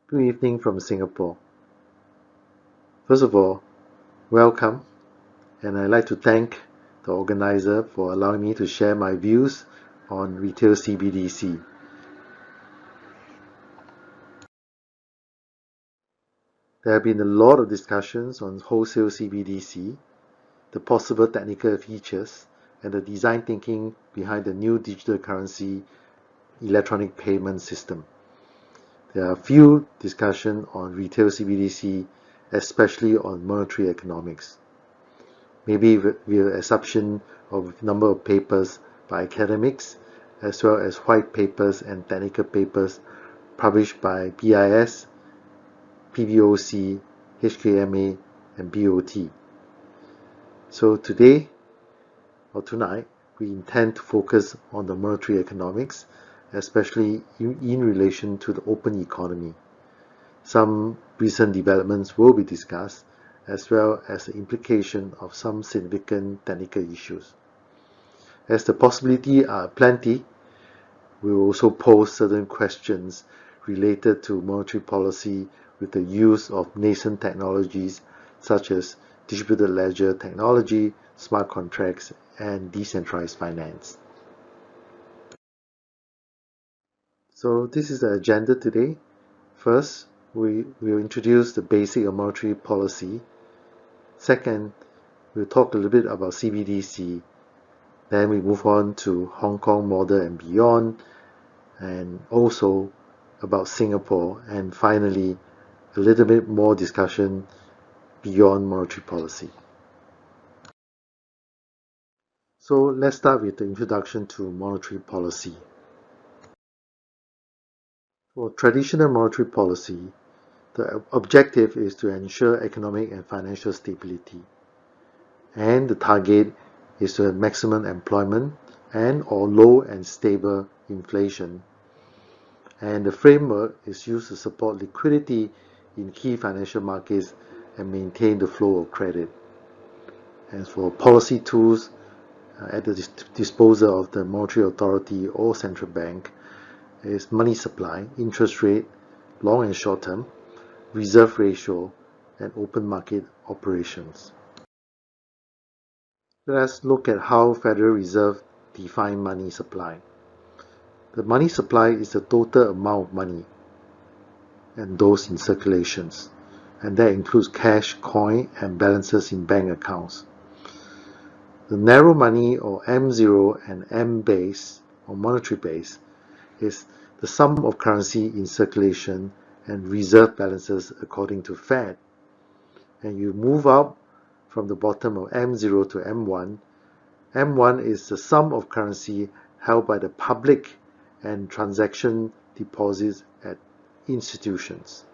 Good evening from Singapore. First of all, welcome, and I'd like to thank the organizer for allowing me to share my views on retail CBDC. There have been a lot of discussions on wholesale CBDC, the possible technical features, and the design thinking behind the new digital currency electronic payment system. There are few discussions on retail CBDC, especially on monetary economics. Maybe with the exception of number of papers by academics, as well as white papers and technical papers published by BIS, PBOC, HKMA, and BOT. So today, or tonight, we intend to focus on the monetary economics, especially in relation to the open economy. Some recent developments will be discussed, as well as the implication of some significant technical issues. As the possibilities are plenty, we will also pose certain questions related to monetary policy with the use of nascent technologies such as distributed ledger technology, smart contracts, and decentralized finance. So this is the agenda today. First, we will introduce the basic of monetary policy. Second, we'll talk a little bit about CBDC. Then we move on to Hong Kong model and beyond, and also about Singapore, and finally a little bit more discussion beyond monetary policy. So let's start with the introduction to monetary policy. For traditional monetary policy, the objective is to ensure economic and financial stability, and the target is to have maximum employment and or low and stable inflation. And the framework is used to support liquidity in key financial markets and maintain the flow of credit. As for policy tools at the disposal of the monetary authority or central bank is money supply, interest rate, long and short term, reserve ratio, and open market operations. Let's look at how Federal Reserve define money supply. The money supply is the total amount of money and those in circulations, and that includes cash, coin, and balances in bank accounts. The narrow money or M0 and M base or monetary base is the sum of currency in circulation and reserve balances according to Fed. And you move up from the bottom of M0 to M1. M1 is the sum of currency held by the public and transaction deposits at institutions.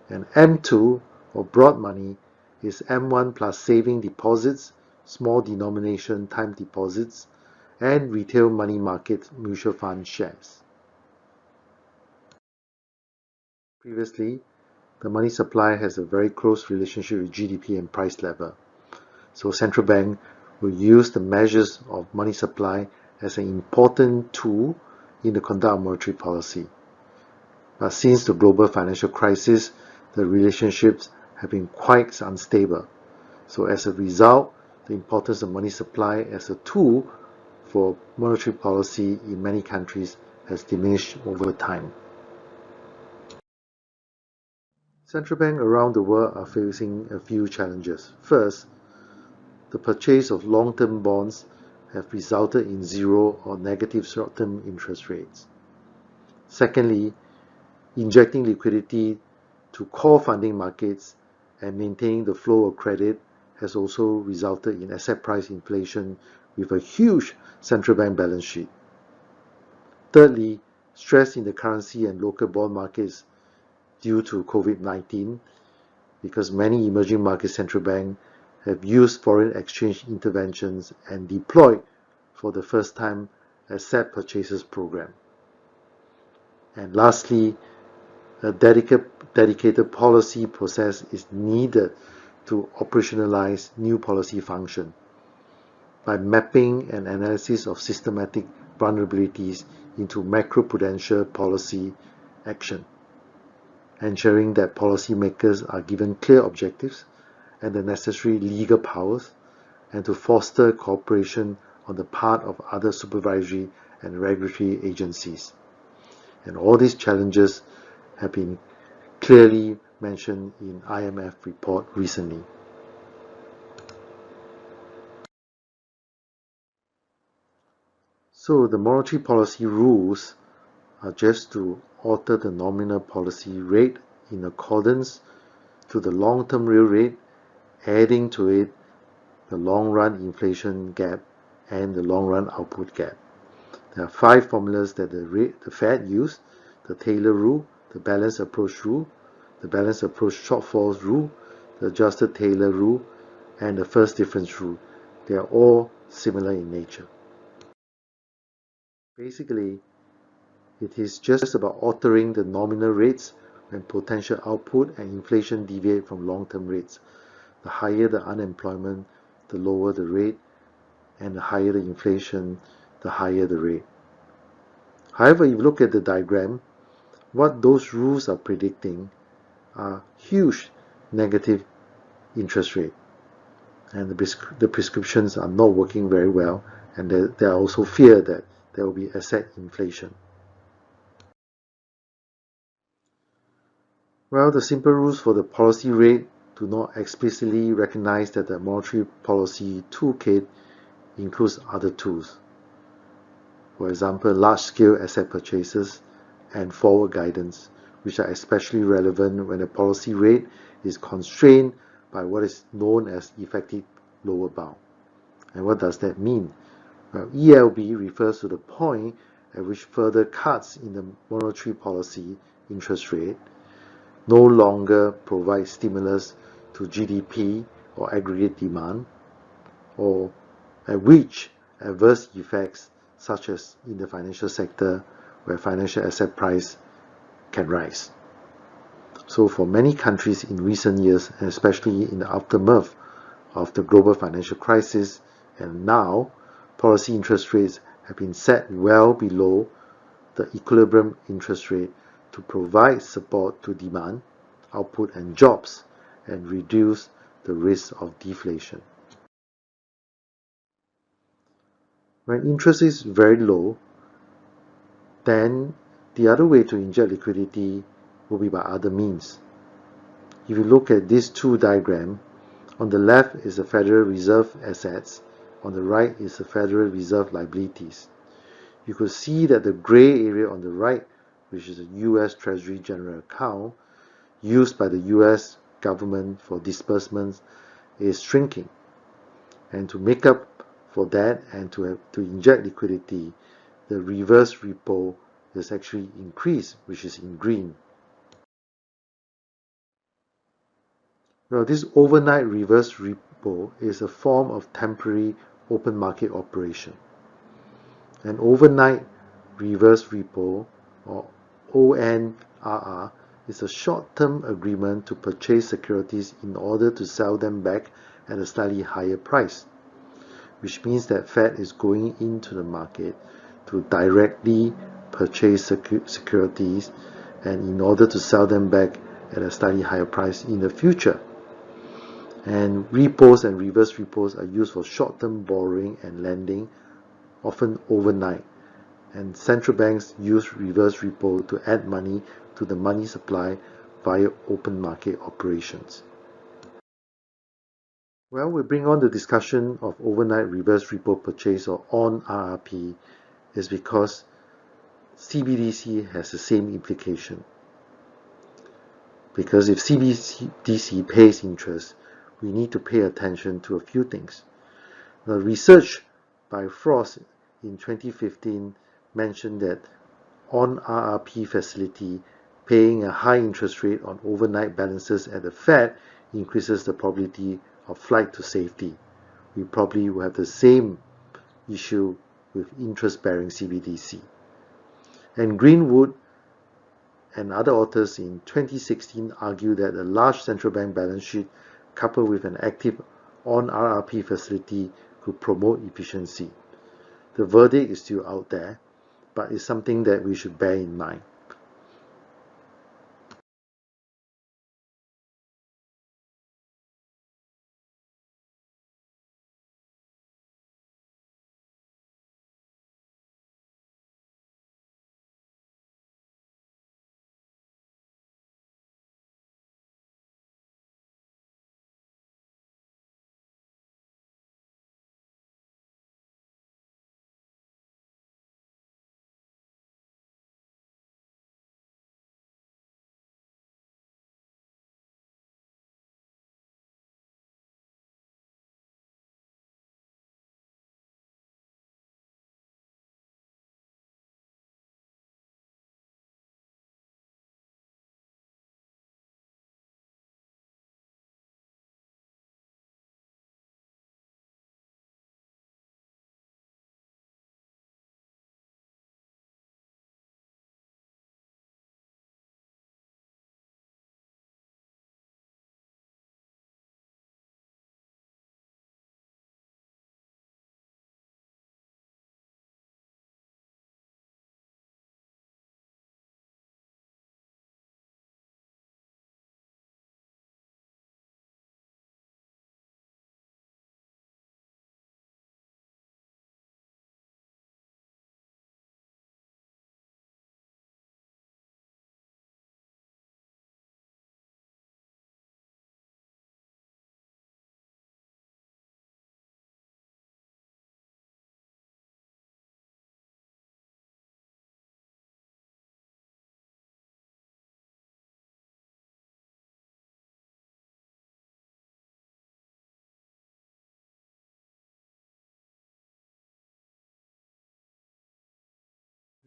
And M2 or broad money is M1 plus saving deposits, small denomination time deposits, and retail money market mutual fund shares. Previously, the money supply has a very close relationship with GDP and price level. So central bank will use the measures of money supply as an important tool in the conduct of monetary policy. But since the global financial crisis, the relationships have been quite unstable. So as a result, the importance of money supply as a tool for monetary policy in many countries has diminished over time. Central banks around the world are facing a few challenges. First, the purchase of long-term bonds have resulted in zero or negative short-term interest rates. Secondly, injecting liquidity to core funding markets and maintaining the flow of credit has also resulted in asset price inflation with a huge central bank balance sheet. Thirdly, stress in the currency and local bond markets due to COVID-19, because many emerging market central banks have used foreign exchange interventions and deployed for the first time asset purchases program. And lastly, a dedicated policy process is needed to operationalize new policy function by mapping and analysis of systematic vulnerabilities into macroprudential policy action. ensuring that policymakers are given clear objectives and the necessary legal powers, and to foster cooperation on the part of other supervisory and regulatory agencies. And all these challenges have been clearly mentioned in IMF report recently. So the monetary policy rules are just to alter the nominal policy rate in accordance to the long-term real rate, adding to it the long-run inflation gap and the long-run output gap. There are 5 formulas that the Fed used: the Taylor rule, the balanced approach rule, the balanced approach shortfalls rule, the adjusted Taylor rule, and the first difference rule. They are all similar in nature. Basically, it is just about altering the nominal rates when potential output and inflation deviate from long-term rates. The higher the unemployment, the lower the rate, and the higher the inflation, the higher the rate. However, if you look at the diagram, what those rules are predicting are huge negative interest rate, and the prescriptions are not working very well, and there are also fear that there will be asset inflation. Well, the simple rules for the policy rate do not explicitly recognize that the monetary policy toolkit includes other tools. For example, large-scale asset purchases and forward guidance, which are especially relevant when the policy rate is constrained by what is known as effective lower bound. And what does that mean? Well, ELB refers to the point at which further cuts in the monetary policy interest rate no longer provide stimulus to GDP or aggregate demand, or at which adverse effects, such as in the financial sector, where financial asset price can rise. So for many countries in recent years, and especially in the aftermath of the global financial crisis, and now, policy interest rates have been set well below the equilibrium interest rate to provide support to demand, output, and jobs, and reduce the risk of deflation. When interest is very low, then the other way to inject liquidity will be by other means. If you look at these two diagrams, on the left is the Federal Reserve assets, on the right is the Federal Reserve liabilities. You could see that the gray area on the right, which is the US Treasury General Account, used by the US government for disbursements, is shrinking. And to make up for that and to inject liquidity, the reverse repo is actually increased, which is in green. Well, this overnight reverse repo is a form of temporary open market operation. An overnight reverse repo, or ONRR, is a short-term agreement to purchase securities in order to sell them back at a slightly higher price, which means that Fed is going into the market to directly purchase securities and in order to sell them back at a slightly higher price in the future. And repos and reverse repos are used for short-term borrowing and lending, often overnight. And central banks use reverse repo to add money to the money supply via open market operations. Well, we bring on the discussion of overnight reverse repo purchase, or on RRP, is because CBDC has the same implication. Because if CBDC pays interest, we need to pay attention to a few things. The research by Frost in 2015 mentioned that on RRP facility, paying a high interest rate on overnight balances at the Fed increases the probability of flight to safety. We probably will have the same issue with interest-bearing CBDC. And Greenwood and other authors in 2016 argue that a large central bank balance sheet coupled with an active on RRP facility could promote efficiency. The verdict is still out there, but it's something that we should bear in mind.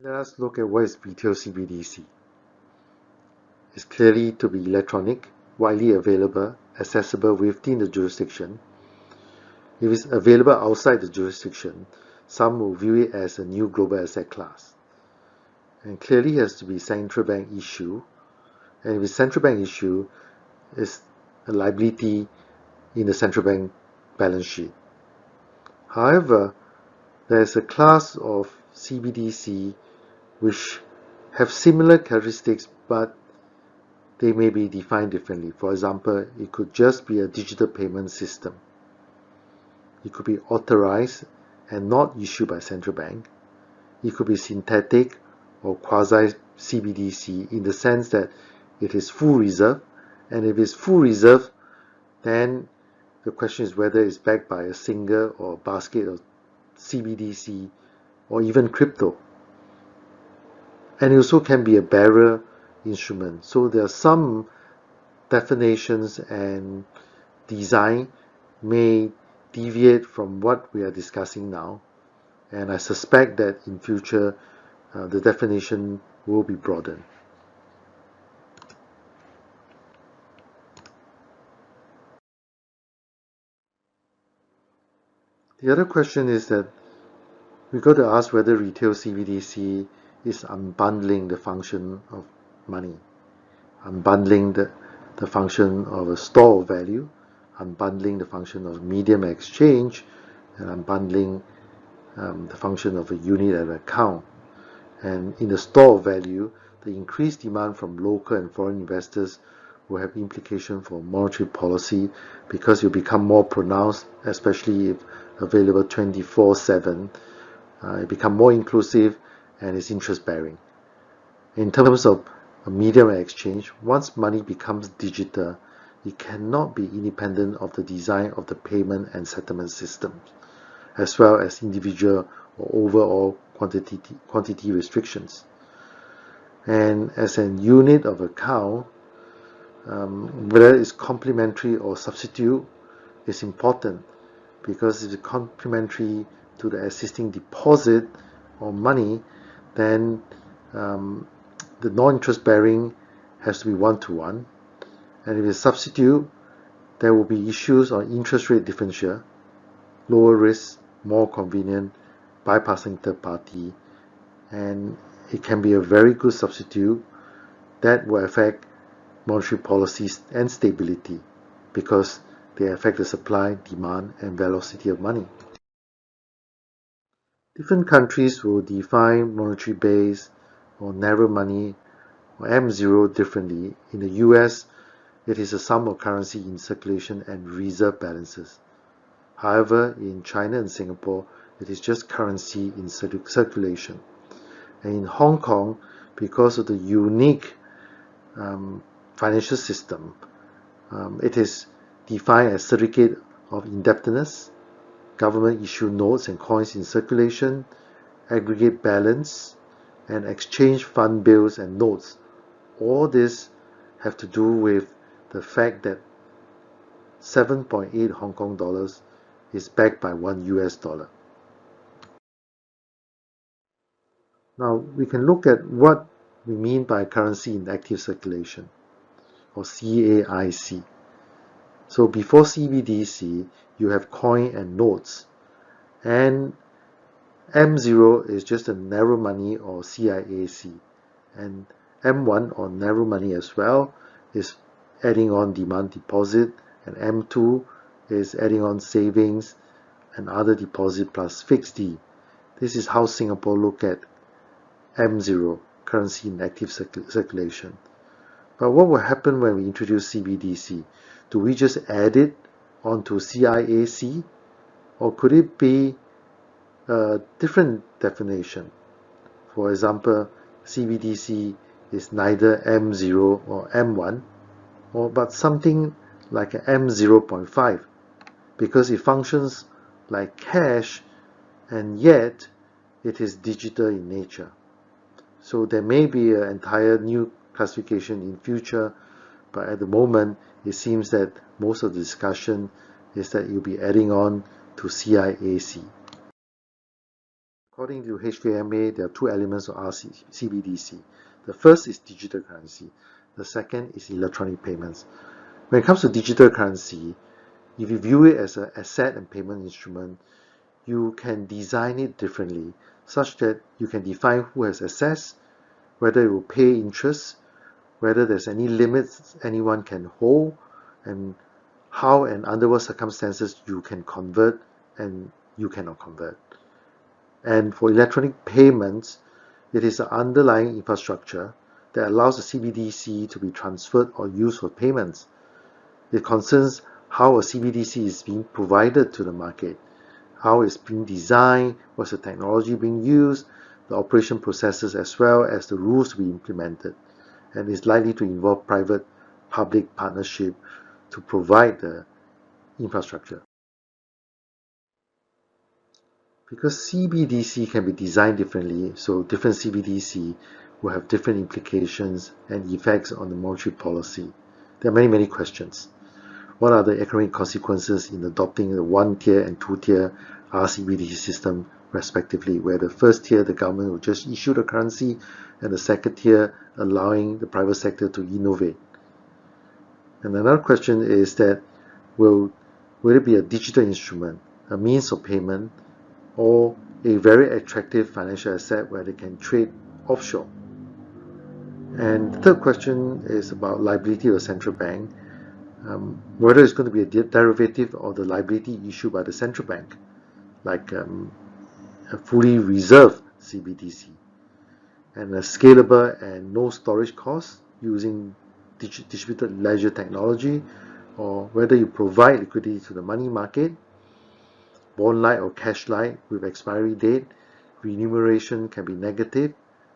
Let us look at what is retail CBDC. It's clearly to be electronic, widely available, accessible within the jurisdiction. If it's available outside the jurisdiction, some will view it as a new global asset class. And clearly has to be central bank issue. And if it's central bank issue, it's a liability in the central bank balance sheet. However, there's a class of CBDC which have similar characteristics, but they may be defined differently. For example, it could just be a digital payment system. It could be authorized and not issued by central bank. It could be synthetic or quasi-CBDC in the sense that it is full reserve, and if it's full reserve, then the question is whether it's backed by a single or basket of CBDC or even crypto. And it also can be a bearer instrument. So there are some definitions and design may deviate from what we are discussing now. And I suspect that in future the definition will be broadened. The other question is that we got to ask whether retail CBDC is unbundling the function of money, unbundling the function of a store of value, unbundling the function of medium exchange, and unbundling the function of a unit and account. And in the store of value, the increased demand from local and foreign investors will have implication for monetary policy because it will become more pronounced, especially if available 24/7. It become more inclusive and is interest bearing. In terms of a medium exchange, once money becomes digital, it cannot be independent of the design of the payment and settlement systems, as well as individual or overall quantity restrictions. And as an unit of account, whether it's complementary or substitute is important, because if it's complementary to the existing deposit or money, then the non-interest bearing has to be one-to-one. And if it's substitute, there will be issues on interest rate differential, lower risk, more convenient, bypassing third party, and it can be a very good substitute that will affect monetary policies and stability because they affect the supply, demand, and velocity of money. Different countries will define monetary base or narrow money or M0 differently. In the US, it is a sum of currency in circulation and reserve balances. However, in China and Singapore, it is just currency in circulation. And in Hong Kong, because of the unique financial system, it is defined as certificate of indebtedness, government issue notes and coins in circulation, aggregate balance, and exchange fund bills and notes. All this have to do with the fact that 7.8 Hong Kong dollars is backed by $1 US. Now we can look at what we mean by currency in active circulation, or CAIC. So before CBDC, you have coin and notes, and M0 is just a narrow money or CIAC, and M1 or narrow money as well is adding on demand deposit, and M2 is adding on savings and other deposit plus fixed D. This is how Singapore look at M0, currency in active circulation. But what will happen when we introduce CBDC? Do we just add it onto CIAC, or could it be a different definition? For example, CBDC is neither M0 or M1, but something like an M0.5, because it functions like cash and yet it is digital in nature. So there may be an entire new classification in future, but at the moment it seems that most of the discussion is that you'll be adding on to CIAC. According to HKMA, there are two elements of Rcbdc. The first is digital currency. The second is electronic payments. When it comes to digital currency, if you view it as an asset and payment instrument, you can design it differently, such that you can define who has access, whether it will pay interest, whether there's any limits anyone can hold, and how and under what circumstances you can convert and you cannot convert. And for electronic payments, it is the underlying infrastructure that allows the CBDC to be transferred or used for payments. It concerns how a CBDC is being provided to the market, how it's being designed, what's the technology being used, the operation processes, as well as the rules to be implemented, and is likely to involve private-public partnership to provide the infrastructure. Because CBDC can be designed differently, so different CBDC will have different implications and effects on the monetary policy. There are many questions. What are the economic consequences in adopting the one-tier and two-tier Rcbdc system respectively, where the first tier the government will just issue the currency and the second tier allowing the private sector to innovate? And another question is that will it be a digital instrument, a means of payment, or a very attractive financial asset where they can trade offshore? And the third question is about liability of the central bank, whether it's going to be a derivative of the liability issued by the central bank, like a fully reserved CBDC, and a scalable and no storage cost using distributed ledger technology, or whether you provide liquidity to the money market, bond-like or cash-like with expiry date, remuneration can be negative,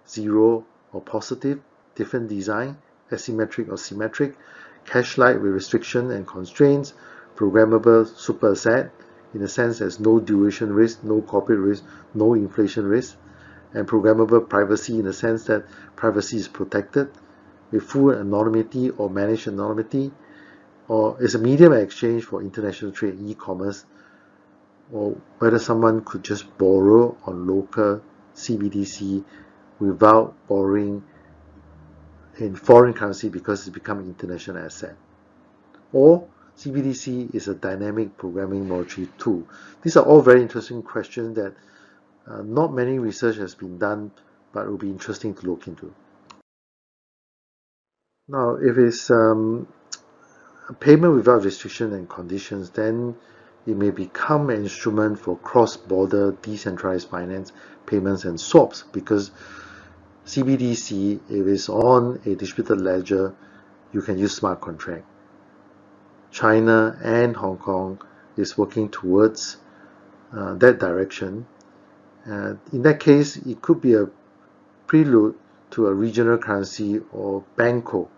zero or positive, different design, asymmetric or symmetric, cash-like with restriction and constraints, programmable super asset, in the sense there's no duration risk, no corporate risk, no inflation risk, and programmable privacy in the sense that privacy is protected with full anonymity or managed anonymity, or is a medium of exchange for international trade, e-commerce, or whether someone could just borrow on local CBDC without borrowing in foreign currency because it's become an international asset. Or CBDC is a dynamic programming monetary tool. These are all very interesting questions that not many research has been done, but it will be interesting to look into. Now, if it's a payment without restriction and conditions, then it may become an instrument for cross-border decentralized finance, payments, and swaps, because CBDC, if it's on a distributed ledger, you can use smart contract. China and Hong Kong is working towards that direction. In that case, it could be a prelude to a regional currency or Banco.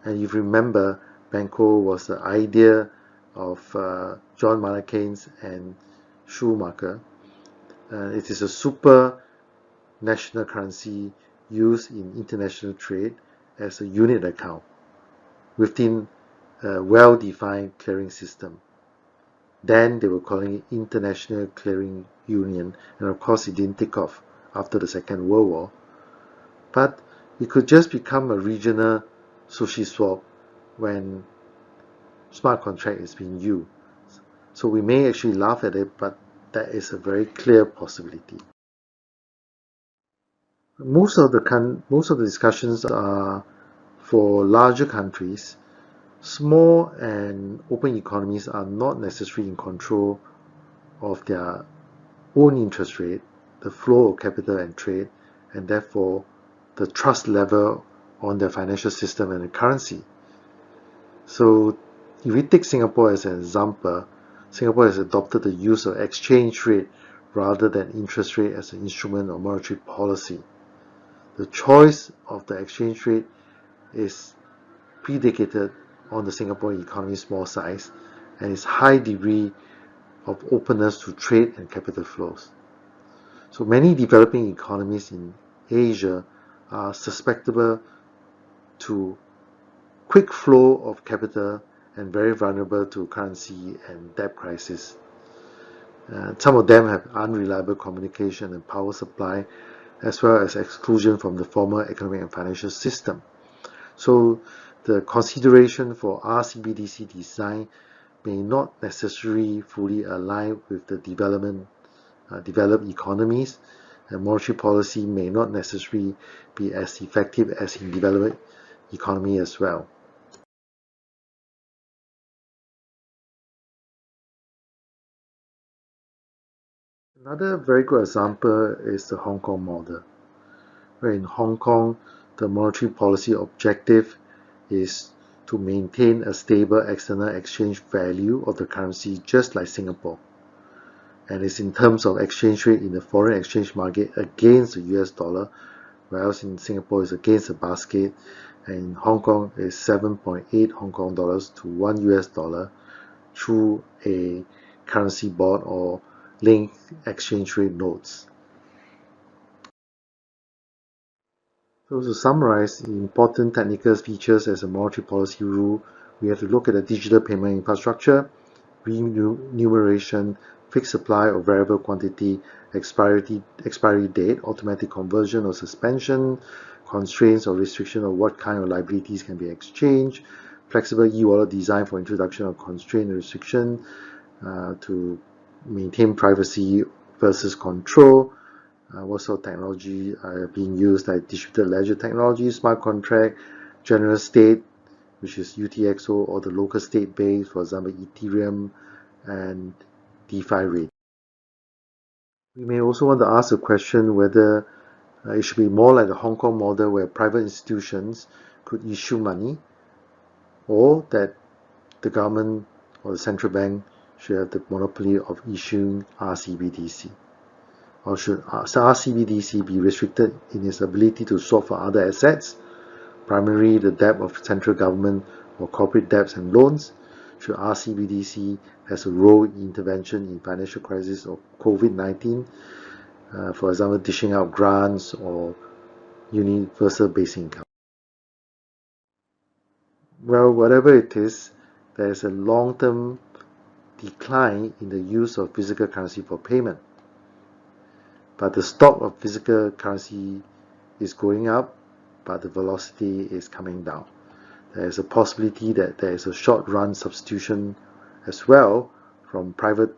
And if you remember, Banco was the idea of John Maynard Keynes and Schumacher. It is a super national currency used in international trade as a unit account within a well-defined clearing system. Then they were calling it International Clearing Union, and of course it didn't take off after the Second World War. But it could just become a regional sushi swap when smart contract is being used. So we may actually laugh at it, but that is a very clear possibility. Most of the discussions are for larger countries. Small and open economies are not necessarily in control of their own interest rate, the flow of capital and trade, and therefore the trust level on their financial system and the currency. So if we take Singapore as an example, Singapore has adopted the use of exchange rate rather than interest rate as an instrument of monetary policy. The choice of the exchange rate is predicated on the Singapore economy's small size and its high degree of openness to trade and capital flows. So many developing economies in Asia are susceptible to quick flow of capital and very vulnerable to currency and debt crisis. Some of them have unreliable communication and power supply, as well as exclusion from the formal economic and financial system. So the consideration for Rcbdc design may not necessarily fully align with the developed economies, and monetary policy may not necessarily be as effective as in developed economy as well. Another very good example is the Hong Kong model, where in Hong Kong, the monetary policy objective is to maintain a stable external exchange value of the currency, just like Singapore. And it's in terms of exchange rate in the foreign exchange market against the US dollar, whereas in Singapore is against the basket, and in Hong Kong is 7.8 Hong Kong dollars to 1 US dollar through a currency board or linked exchange rate notes. So to summarize the important technical features as a monetary policy rule, we have to look at the digital payment infrastructure, remuneration, fixed supply or variable quantity, expiry date, automatic conversion or suspension, constraints or restriction of what kind of liabilities can be exchanged, flexible e-wallet design for introduction of constraint and restriction to maintain privacy versus control, what sort of technology are being used, like distributed ledger technology, smart contract, general state, which is UTXO, or the local state base, for example, Ethereum, and DeFi rate. We may also want to ask a question whether it should be more like the Hong Kong model where private institutions could issue money, or that the government or the central bank should have the monopoly of issuing Rcbdc. Or should Rcbdc be restricted in its ability to swap for other assets, primarily the debt of central government or corporate debts and loans? Should Rcbdc has a role in intervention in financial crisis of COVID-19, for example, dishing out grants or universal basic income? Well, whatever it is, there is a long-term decline in the use of physical currency for payment. But the stock of physical currency is going up, but the velocity is coming down. There is a possibility that there is a short-run substitution as well from private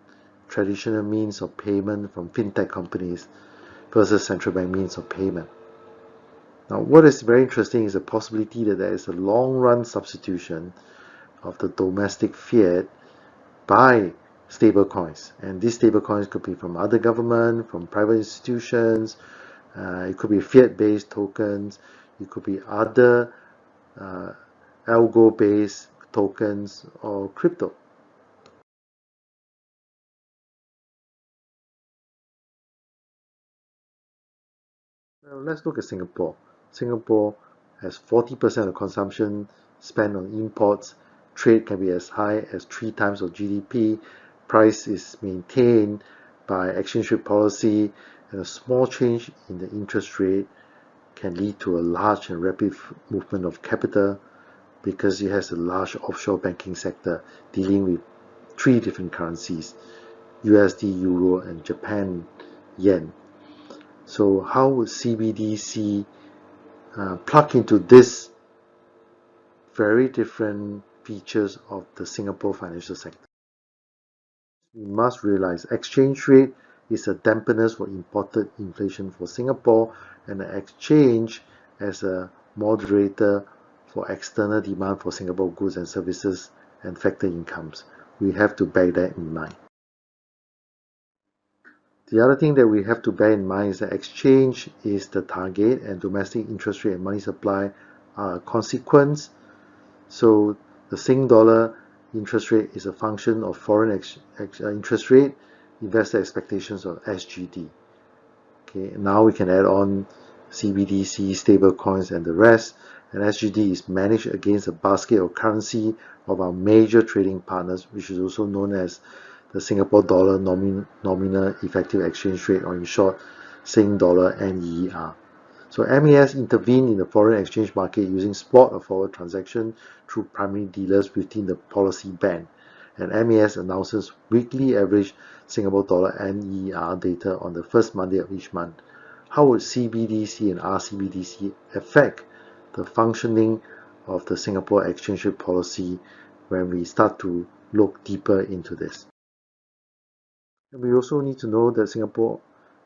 traditional means of payment from fintech companies versus central bank means of payment. Now, what is very interesting is the possibility that there is a long-run substitution of the domestic fiat by stablecoins, and these stablecoins could be from other government, from private institutions, it could be fiat-based tokens, it could be other algo-based tokens or crypto. Now let's look at Singapore. Singapore has 40% of consumption spent on imports. Trade can be as high as 3 times of GDP. Price is maintained by exchange rate policy, and a small change in the interest rate can lead to a large and rapid movement of capital because it has a large offshore banking sector dealing with 3 different currencies: USD, Euro, and Japan Yen. So how would CBDC plug into this very different features of the Singapore financial sector? We must realize exchange rate is a dampener for imported inflation for Singapore, and the exchange as a moderator for external demand for Singapore goods and services and factor incomes. We have to bear that in mind. The other thing that we have to bear in mind is that exchange is the target and domestic interest rate and money supply are a consequence. So the Sing dollar interest rate is a function of foreign interest rate, investor expectations of SGD. Okay, now we can add on CBDC, stable coins, and the rest. And SGD is managed against a basket of currency of our major trading partners, which is also known as the Singapore dollar nominal effective exchange rate, or in short, Sing dollar NER. So MAS intervene in the foreign exchange market using spot or forward transaction through primary dealers within the policy band. and MAS announces weekly average Singapore dollar NER data on the first Monday of each month, how would CBDC and Rcbdc affect the functioning of the Singapore exchange rate policy when we start to look deeper into this? And we also need to know that Singapore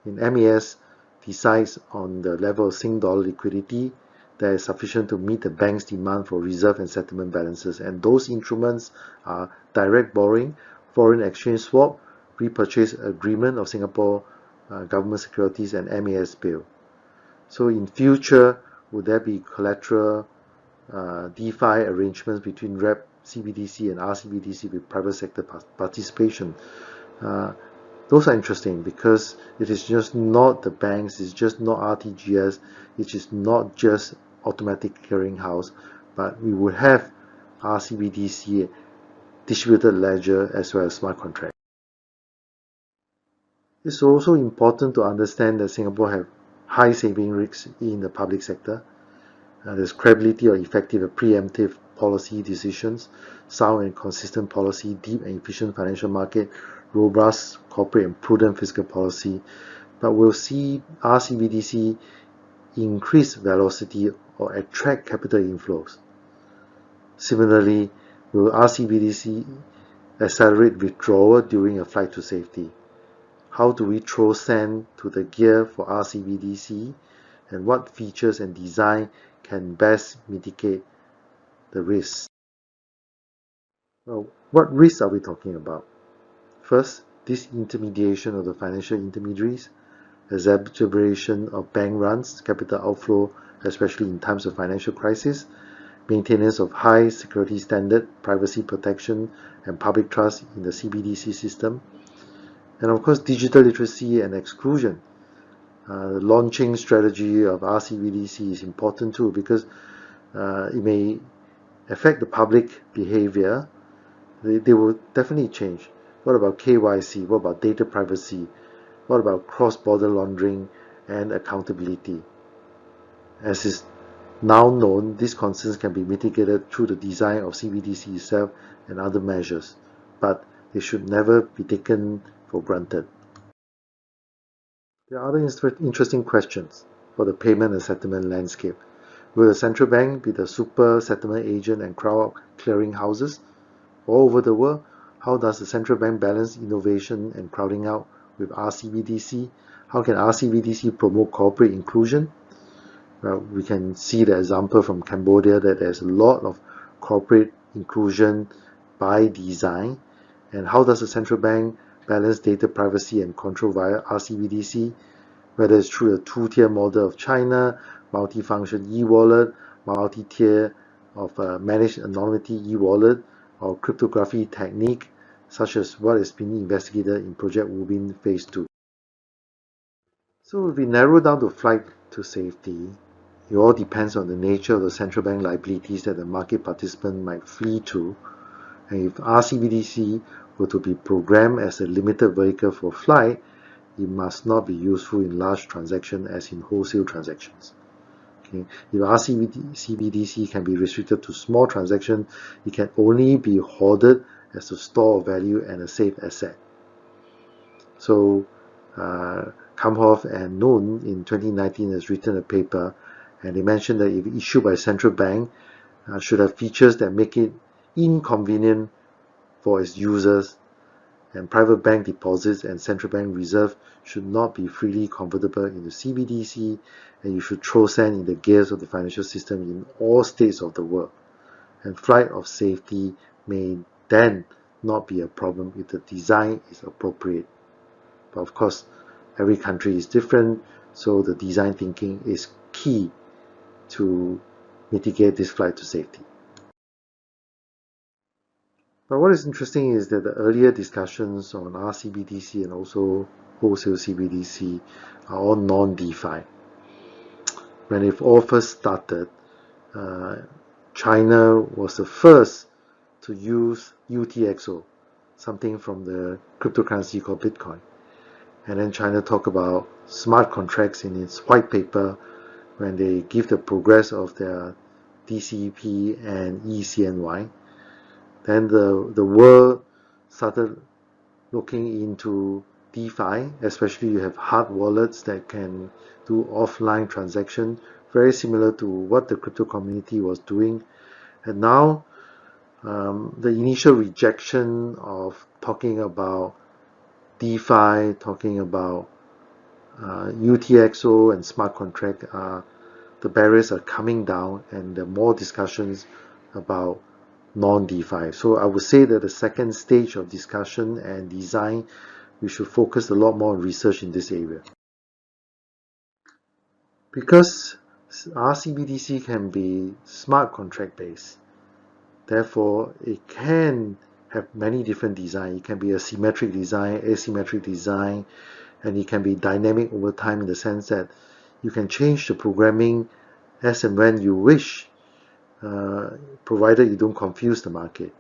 in MAS decides on the level of Sing dollar liquidity that is sufficient to meet the bank's demand for reserve and settlement balances, and those instruments are direct borrowing, foreign exchange swap, repurchase agreement of Singapore government securities, and MAS bill. So in future, would there be collateral DeFi arrangements between Cbdc and Rcbdc with private sector participation? Those are interesting because it is just not the banks, it's just not RTGS, it is not just automatic clearinghouse, but we would have Rcbdc, distributed ledger, as well as smart contract. It's also important to understand that Singapore have high saving risks in the public sector. There's credibility or effective or preemptive policy decisions, sound and consistent policy, deep and efficient financial market, robust corporate and prudent fiscal policy. But we'll see Rcbdc increase velocity or attract capital inflows. Similarly, will Rcbdc accelerate withdrawal during a flight to safety? How do we throw sand to the gear for Rcbdc, and what features and design can best mitigate the risks? Well, what risks are we talking about? First, disintermediation of the financial intermediaries, exacerbation of bank runs, capital outflow, especially in times of financial crisis, maintenance of high security standard, privacy protection, and public trust in the CBDC system, and of course digital literacy and exclusion. The launching strategy of Rcvdc is important too, because it may affect the public behavior. They will definitely change. What about KYC? What about data privacy? What about cross-border laundering and accountability? As is now known, these concerns can be mitigated through the design of CBDC itself and other measures, but they should never be taken for granted. There are other interesting questions for the payment and settlement landscape. Will the central bank be the super settlement agent and crowd clearing houses all over the world? How does the central bank balance innovation and crowding out with Rcbdc? How can Rcbdc promote corporate inclusion? Well, we can see the example from Cambodia that there's a lot of corporate inclusion by design. And how does the central bank balance data privacy and control via Rcbdc, whether it's through the two-tier model of China, multi-function e-wallet, multi-tier of managed anonymity e-wallet, or cryptography technique, such as what is being investigated in Project Wubin Phase 2. So if we narrow down to flight to safety, it all depends on the nature of the central bank liabilities that the market participant might flee to. And if Rcbdc were to be programmed as a limited vehicle for flight, it must not be useful in large transactions as in wholesale transactions. Okay. If Rcbdc can be restricted to small transactions, it can only be hoarded as a store of value and a safe asset. So Kamhoff and Noon in 2019 has written a paper, and they mentioned that if issued by central bank, should have features that make it inconvenient for its users, and private bank deposits and central bank reserve should not be freely convertible into CBDC, and you should throw sand in the gears of the financial system in all states of the world. And flight of safety may then not be a problem if the design is appropriate. But of course, every country is different, so the design thinking is key to mitigate this flight to safety. But what is interesting is that the earlier discussions on Rcbdc and also wholesale CBDC are all non-DeFi. When it all first started, China was the first to use UTXO, something from the cryptocurrency called Bitcoin. And then China talked about smart contracts in its white paper when they give the progress of their DCP and ECNY. Then the world started looking into DeFi, especially you have hard wallets that can do offline transaction, very similar to what the crypto community was doing. And now the initial rejection of talking about DeFi, talking about UTXO and smart contract, the barriers are coming down, and there are more discussions about non-DeFi. So I would say that the second stage of discussion and design, we should focus a lot more on research in this area. Because Rcbdc can be smart contract based, therefore it can have many different designs. It can be a symmetric design, asymmetric design, and it can be dynamic over time in the sense that you can change the programming as and when you wish, provided you don't confuse the market.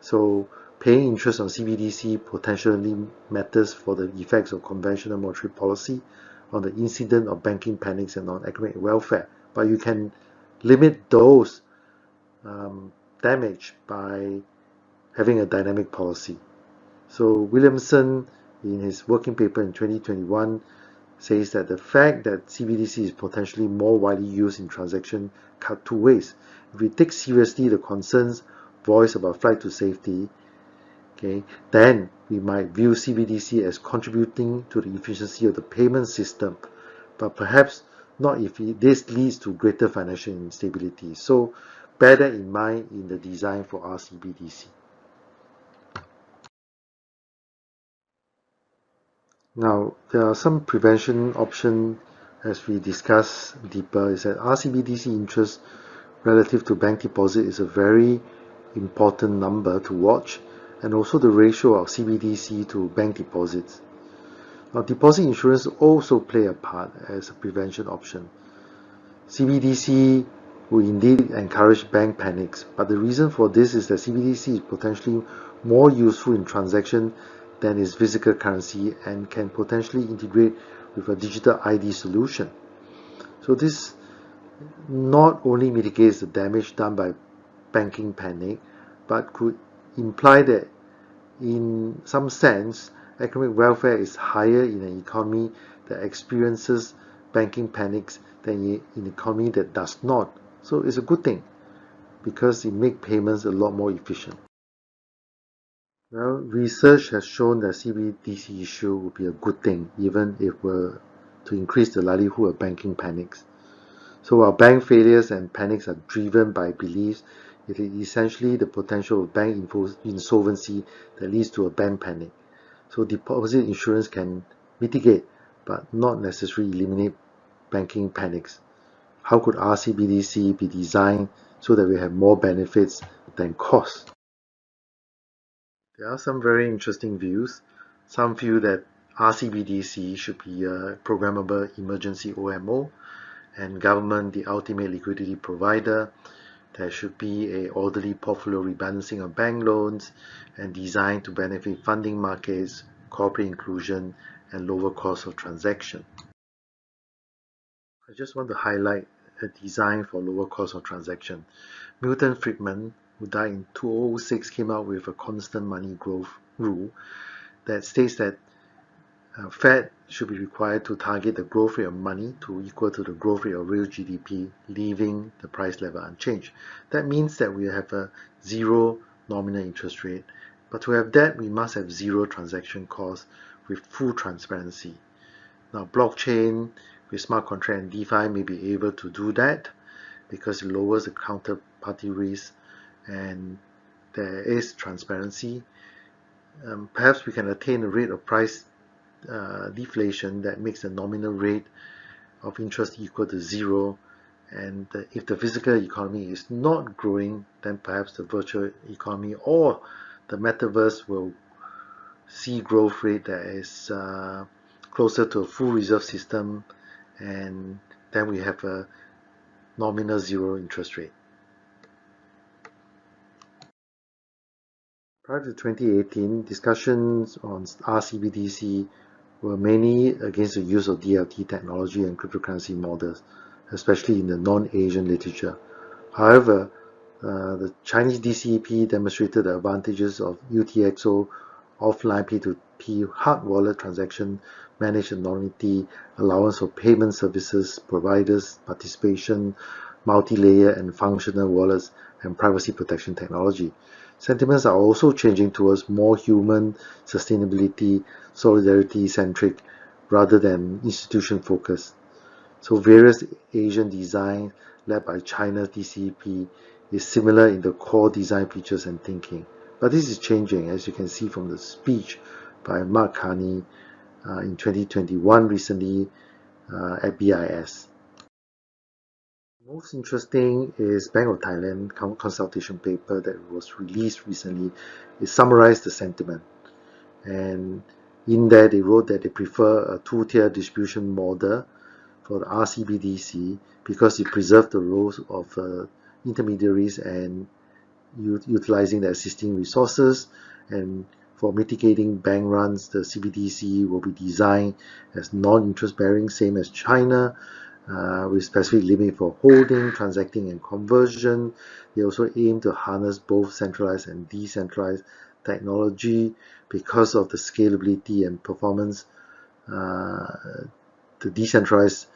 So paying interest on CBDC potentially matters for the effects of conventional monetary policy on the incident of banking panics and on economic welfare. But you can limit those damage by having a dynamic policy. So Williamson, in his working paper in 2021, says that the fact that CBDC is potentially more widely used in transaction cut two ways. If we take seriously the concerns voiced about flight to safety, okay, then we might view CBDC as contributing to the efficiency of the payment system, but perhaps not if this leads to greater financial instability. So bear that in mind in the design for Rcbdc. Now, there are some prevention options as we discuss deeper, is that Rcbdc interest relative to bank deposit is a very important number to watch, and also the ratio of CBDC to bank deposits. Now, deposit insurance also play a part as a prevention option. CBDC will indeed encourage bank panics, but the reason for this is that CBDC is potentially more useful in transaction than its physical currency and can potentially integrate with a digital ID solution. So this not only mitigates the damage done by banking panic, but could imply that in some sense, economic welfare is higher in an economy that experiences banking panics than in an economy that does not. So it's a good thing because it makes payments a lot more efficient. Well, research has shown that CBDC issue would be a good thing, even if were to increase the likelihood of banking panics. So while bank failures and panics are driven by beliefs, it is essentially the potential of bank insolvency that leads to a bank panic. So deposit insurance can mitigate, but not necessarily eliminate banking panics. How could Rcbdc be designed so that we have more benefits than costs? There are some very interesting views. Some feel that Rcbdc should be a programmable emergency OMO and government the ultimate liquidity provider. There should be an orderly portfolio rebalancing of bank loans and designed to benefit funding markets, corporate inclusion, and lower cost of transaction. I just want to highlight a design for lower cost of transaction. Milton Friedman, who died in 2006, came out with a constant money growth rule that states that Fed should be required to target the growth rate of money to equal to the growth rate of real GDP, leaving the price level unchanged. That means that we have a zero nominal interest rate, but to have that, we must have zero transaction costs with full transparency. Now, blockchain with smart contract and DeFi may be able to do that because it lowers the counterparty risk and there is transparency. Perhaps we can attain a rate of price deflation that makes the nominal rate of interest equal to zero, and if the physical economy is not growing, then perhaps the virtual economy or the metaverse will see growth rate that is closer to a full reserve system, and then we have a nominal zero interest rate. Prior to 2018, discussions on Rcbdc were mainly against the use of DLT technology and cryptocurrency models, especially in the non-Asian literature. However, the Chinese DCEP demonstrated the advantages of UTXO offline P2P hard wallet transaction, managed anonymity, allowance for payment services, providers, participation, multi-layer and functional wallets, and privacy protection technology. Sentiments are also changing towards more human, sustainability, solidarity-centric rather than institution-focused. So various Asian design led by China's DCP is similar in the core design features and thinking. But this is changing, as you can see from the speech by Mark Carney in 2021 recently at BIS. Most interesting is Bank of Thailand consultation paper that was released recently. It summarized the sentiment, and in there they wrote that they prefer a two-tier distribution model for the Rcbdc because it preserves the roles of intermediaries and utilizing the existing resources, and for mitigating bank runs, the CBDC will be designed as non-interest bearing, same as China, with specific limit for holding, transacting, and conversion. They also aim to harness both centralized and decentralized technology because of the scalability and performance. The decentralized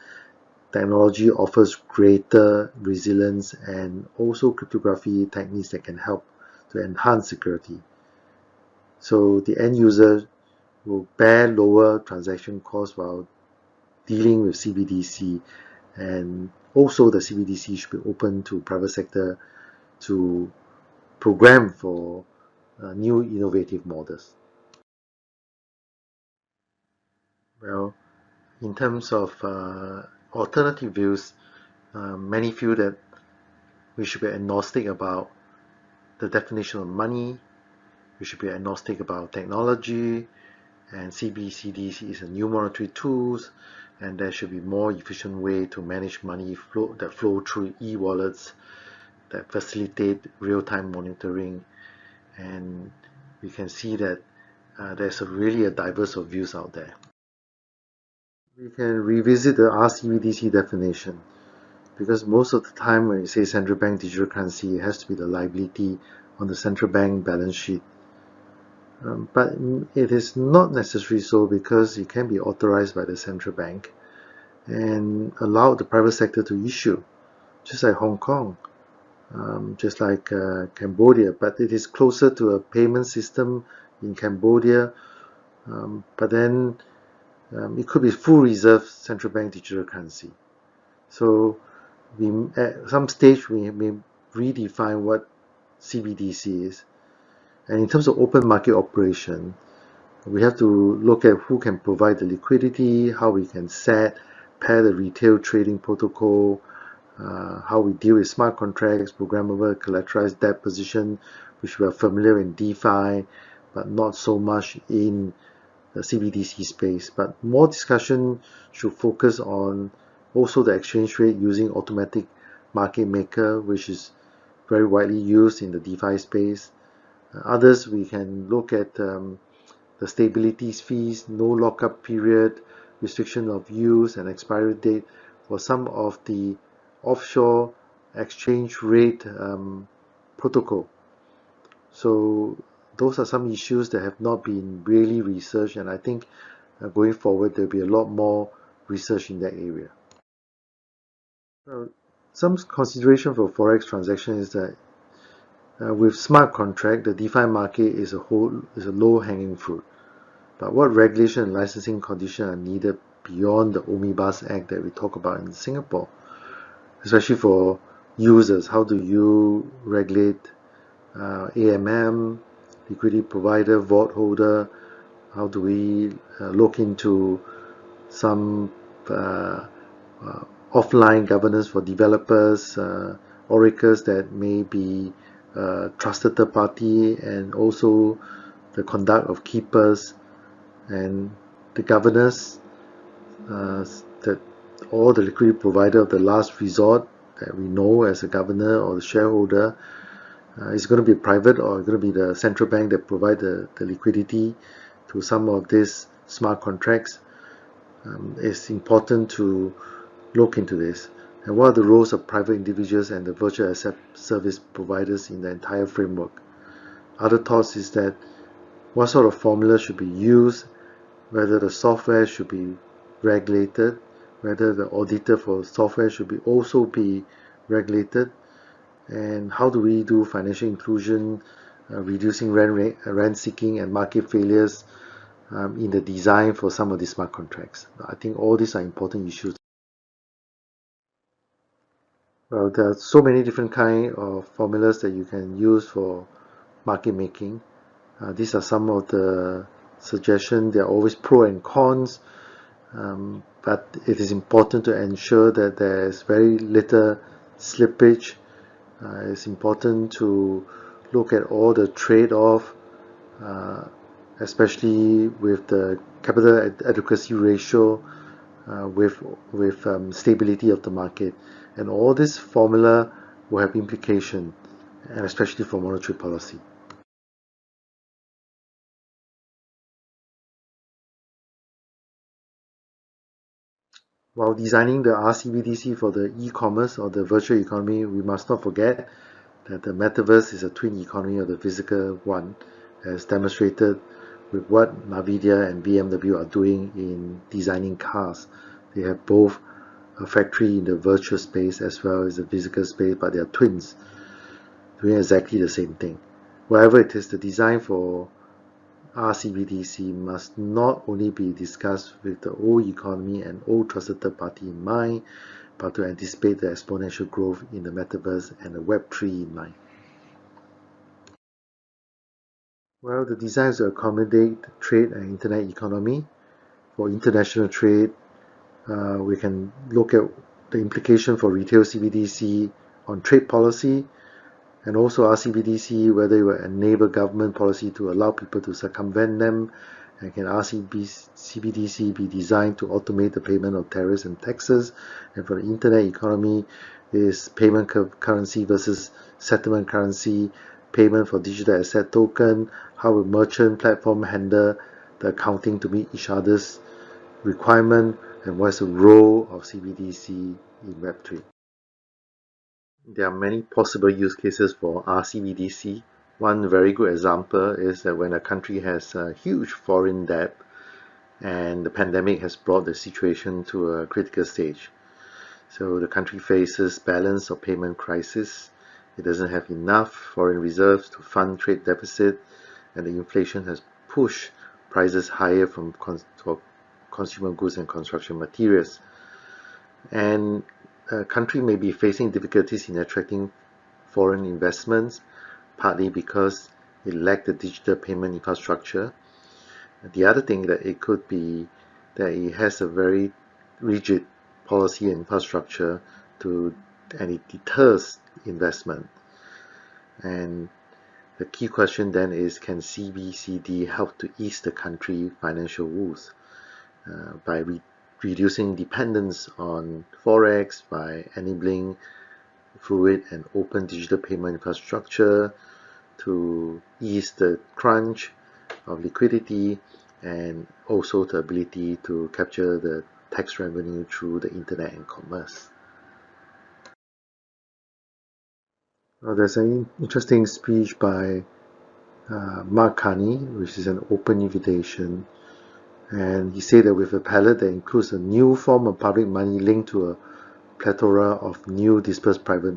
technology offers greater resilience and also cryptography techniques that can help to enhance security. So the end user will bear lower transaction costs while dealing with CBDC, and also the CBDC should be open to private sector to program for new innovative models. Well, in terms of alternative views, many feel that we should be agnostic about the definition of money, we should be agnostic about technology, and CBCDC is a new monetary tools, and there should be more efficient way to manage money that flow through e-wallets that facilitate real-time monitoring. And we can see that there's really a diverse of views out there. We can revisit the Rcvdc definition, because most of the time when you say central bank digital currency, it has to be the liability on the central bank balance sheet. But it is not necessarily so, because it can be authorized by the central bank and allow the private sector to issue, just like Hong Kong, just like Cambodia. But it is closer to a payment system in Cambodia, but then it could be full reserve central bank digital currency. So at some stage we may redefine what CBDC is. And in terms of open market operation, we have to look at who can provide the liquidity, how we can pair the retail trading protocol, how we deal with smart contracts, programmable collateralized debt position, which we are familiar in DeFi, but not so much in the CBDC space. But more discussion should focus on also the exchange rate using automatic market maker, which is very widely used in the DeFi space. Others, we can look at the stability fees, no lockup period, restriction of use and expiry date for some of the offshore exchange rate protocol. So those are some issues that have not been really researched, and I think going forward there'll be a lot more research in that area. Some consideration for forex transaction is that with smart contract, the DeFi market is a low-hanging fruit. But what regulation and licensing conditions are needed beyond the Omnibus Act that we talk about in Singapore, especially for users? How do you regulate AMM, liquidity provider, vault holder? How do we look into some offline governance for developers, oracles that may be trusted third party, and also the conduct of keepers and the governors, that all the liquidity provider of the last resort that we know as a governor or the shareholder is going to be private, or going to be the central bank that provide the liquidity to some of these smart contracts. It's important to look into this. And what are the roles of private individuals and the virtual asset service providers in the entire framework? Other thoughts is that what sort of formula should be used, whether the software should be regulated, whether the auditor for software should be also be regulated, and how do we do financial inclusion, reducing rent seeking and market failures in the design for some of the smart contracts. I think all these are important issues. Well, there are so many different kind of formulas that you can use for market making. These are some of the suggestions. There are always pros and cons, but it is important to ensure that there is very little slippage. It's important to look at all the trade-off, uh, especially with the capital adequacy ratio, with stability of the market, and all this formula will have implication, and especially for monetary policy. While designing the Rcbdc for the e-commerce or the virtual economy, we must not forget that the metaverse is a twin economy of the physical one, as demonstrated with what NVIDIA and BMW are doing in designing cars. They have both a factory in the virtual space as well as the physical space, but they are twins doing exactly the same thing. Whatever it is, the design for Rcvdc must not only be discussed with the old economy and old trusted third party in mind, but to anticipate the exponential growth in the metaverse and the Web3 in mind. Well, the design is to accommodate trade and internet economy. For international trade, we can look at the implication for retail CBDC on trade policy, and also Rcvdc, whether it will enable government policy to allow people to circumvent them, and can Rcbdc be designed to automate the payment of tariffs and taxes. And for the internet economy, is payment currency versus settlement currency, payment for digital asset token, how will merchant platform handle the accounting to meet each other's requirement, and what's the role of CBDC in Web3. There are many possible use cases for Rcvdc. One very good example is that when a country has a huge foreign debt and the pandemic has brought the situation to a critical stage. So the country faces balance of payment crisis. It doesn't have enough foreign reserves to fund trade deficit, and the inflation has pushed prices higher for consumer goods and construction materials. And a country may be facing difficulties in attracting foreign investments, partly because it lacked the digital payment infrastructure. The other thing that it could be that it has a very rigid policy and infrastructure and it deters investment. And the key question then is, can CBCD help to ease the country financial woes by reducing dependence on forex, by enabling fluid and open digital payment infrastructure to ease the crunch of liquidity, and also the ability to capture the tax revenue through the internet and commerce. There's an interesting speech by Mark Carney, which is an open invitation, and he said that with a palette that includes a new form of public money linked to a plethora of new dispersed private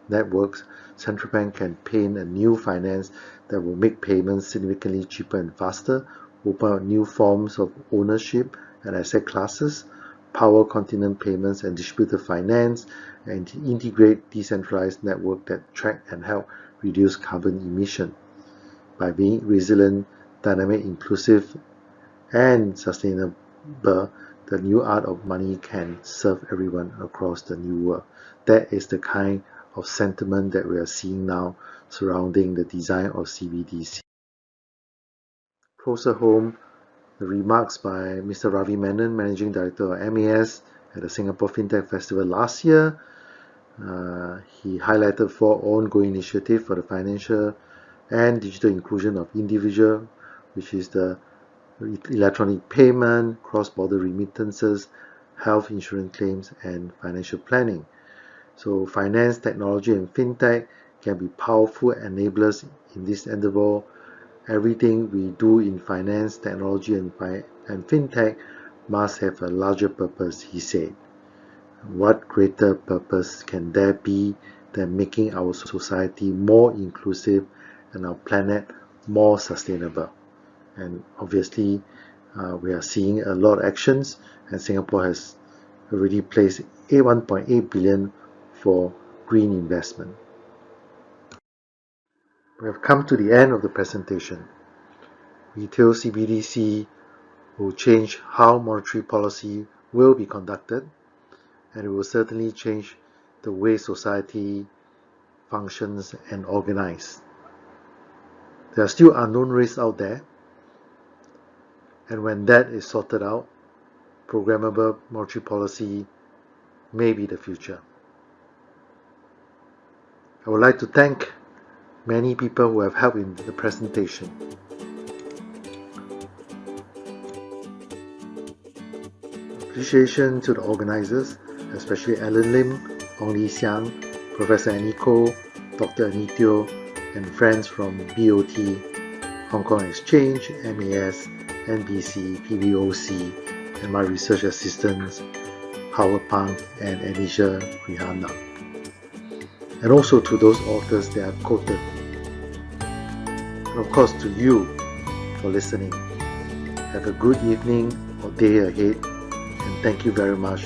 networks, central bank can paint a new finance that will make payments significantly cheaper and faster, open up new forms of ownership and asset classes, power continent payments and distributed finance, and integrate decentralized networks that track and help reduce carbon emission. By being resilient, dynamic, inclusive, and sustainable, the new art of money can serve everyone across the new world. That is the kind of sentiment that we are seeing now surrounding the design of CBDC. Closer home, the remarks by Mr. Ravi Menon, Managing Director of MAS at the Singapore FinTech Festival last year. He highlighted 4 ongoing initiatives for the financial and digital inclusion of individuals, which is the electronic payment, cross-border remittances, health insurance claims, and financial planning. So finance, technology, and fintech can be powerful enablers in this endeavor, Everything we do in finance, technology, and fintech must have a larger purpose, he said. What greater purpose can there be than making our society more inclusive and our planet more sustainable? And obviously, we are seeing a lot of actions, and Singapore has already placed 1.8 billion for green investment. We have come to the end of the presentation. Retail CBDC will change how monetary policy will be conducted, and it will certainly change the way society functions and organizes. There are still unknown risks out there, and when that is sorted out, programmable monetary policy may be the future. I would like to thank many people who have helped in the presentation. Appreciation to the organizers, especially Alan Lim, Ong Li Xiang, Professor Aniko, Dr. Anitio, and friends from BOT, Hong Kong Exchange, MAS, NBC, PBOC, and my research assistants, Howard Pang and Anisha Rihanna. And also to those authors that I've quoted. And of course to you for listening. Have a good evening or day ahead, and thank you very much